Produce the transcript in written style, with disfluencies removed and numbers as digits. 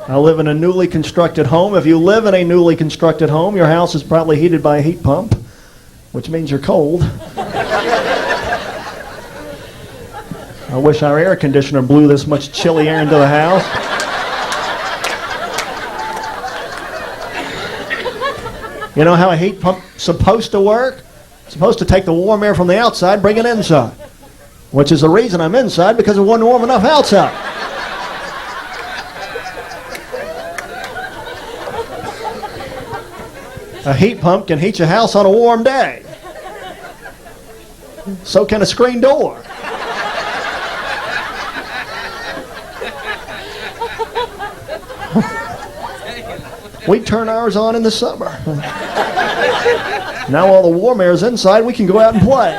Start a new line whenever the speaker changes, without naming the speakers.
I live in a newly constructed home. If you live in a newly constructed home, your house is probably heated by a heat pump, which means you're cold. I wish our air conditioner blew this much chilly air into the house. You know how a heat pump's supposed to work? It's supposed to take the warm air from the outside, bring it inside. Which is the reason I'm inside, because it wasn't warm enough outside. A heat pump can heat your house on a warm day. So can a screen door. We turn ours on in the summer. Now all the warm air is inside, we can go out and play.